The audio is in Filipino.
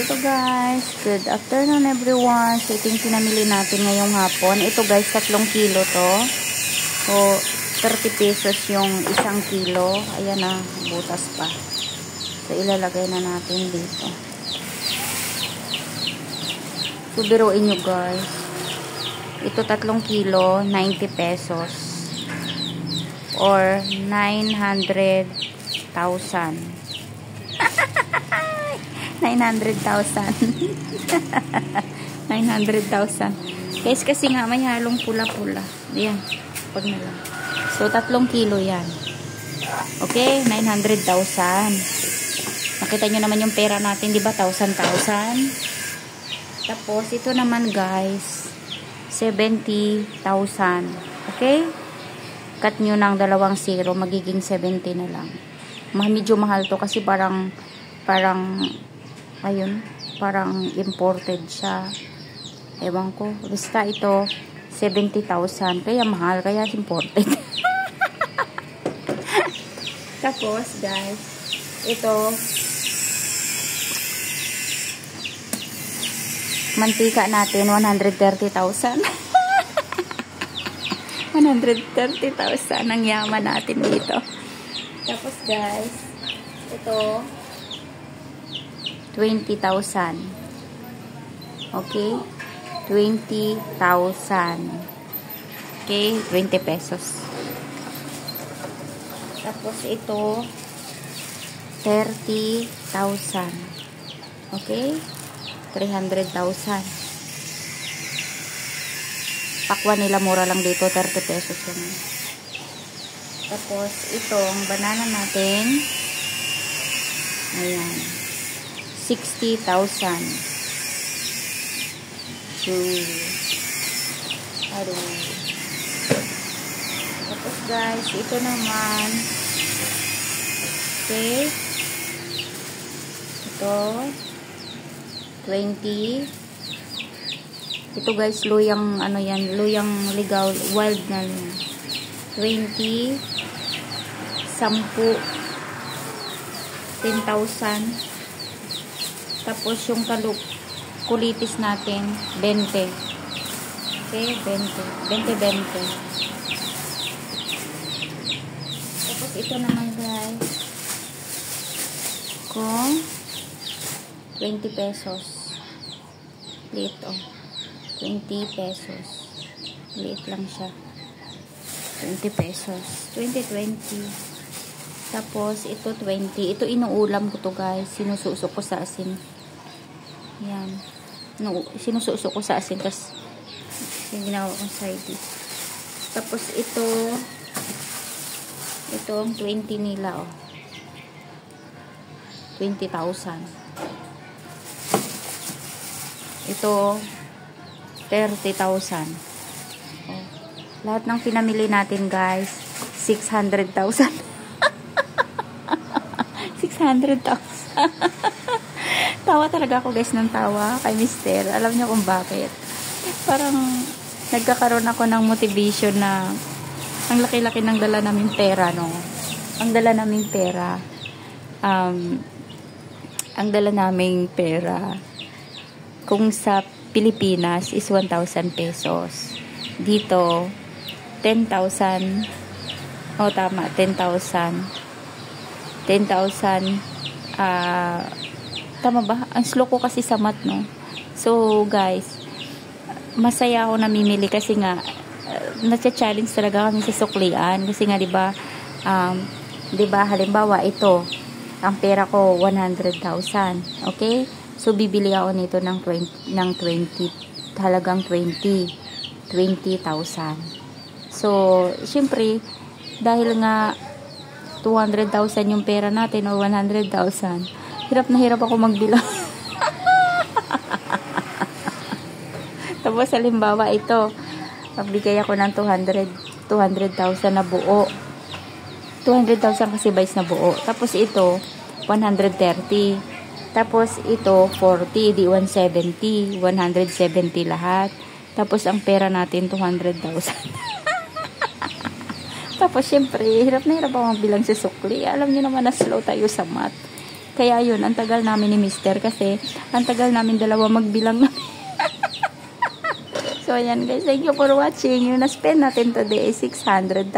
ito guys, good afternoon everyone. So ito yung pinamili natin ngayong hapon. Ito guys, 3 kilo to. So 30 pesos yung 1 kilo. Ayan na, butas pa. So ilalagay na natin dito. So biruin nyo guys. Ito 3 kilo, 90 pesos. Or 900,000. 900,000. 900,000. Guys, kasi nga may halong pula-pula. Ayan. Pag na lang. So, 3 kilo yan. Okay? 900,000. Nakita nyo naman yung pera natin, di ba? 1,000. Tapos, ito naman guys, 70,000. Okay? Cut nyo ng 2 0, magiging 70 na lang. Medyo mahal to kasi parang ayun, parang imported siya. Ewan ko. Basta ito, 70,000. Kaya mahal, kaya imported. Tapos, guys, ito, mantika natin, 130,000. 130,000 ang yaman natin dito. Tapos, guys, ito, 20,000. Okay? 20,000. Okay? 20 pesos. Tapos ito, 30,000. Okay? 300,000. Pakwan nila, mura lang dito. 30 pesos lang. Tapos, ito, ang banana natin. Ayan. 60,000. Aduh. Tapos guys, ito naman. Okay. Ito. 20. Ito guys, luyang, ano yan, luyang ligaw, wild na yan. 20. 10. 10,000. Tapos yung kulitis natin, 20. Okay, 20. 20. Tapos ito naman guys, kung 20 pesos. Liit oh. 20 pesos. Liit lang siya. 20 pesos. 20. Tapos, ito 20. Ito inuulam ko to guys. Sinususok ko sa asin. Yan. Sinususok ko sa asin. Tapos, yung ginawa kong side dish. Tapos, ito ang 20 nila, oh. 20,000. Ito, 30,000. Oh. Lahat ng pinamili natin, guys, 600,000. 600,000. Tawa talaga ako guys ng tawa kay Mister. Alam niyo kung bakit. Parang nagkakaroon ako ng motivation na ang laki-laki ng dala naming pera, no? Ang dala naming pera. Ang dala naming pera kung sa Pilipinas is 1,000 pesos. Dito 10,000. Oh, tama, 10,000. 10,000. Tama ba? Ang slow ko kasi sa math, no? So, guys, masaya ako namimili kasi nga, nasa-challenge talaga kami sa suklian. Kasi nga, diba, halimbawa, ito, ang pera ko, 100,000. Okay? So, bibili ako nito ng 20, halagang 20,000. So, syempre, dahil nga, 200,000 yung pera natin o 100,000. Hirap na hirap ako magbilang. Tapos halimbawa ito, pagbigay ako ng 200,000 na buo. 200,000 kasi buys na buo. Tapos ito, 130. Tapos ito, 40, di 170. 170 lahat. Tapos ang pera natin, 200,000. Tapos, syempre, hirap na hirap ako magbilang sa sukli. Alam niyo naman na slow tayo sa math. Kaya yun, ang tagal namin ni Mister kasi ang tagal namin dalawa magbilang. So, ayan guys. Thank you for watching. Yung na-spend natin today is 600,000.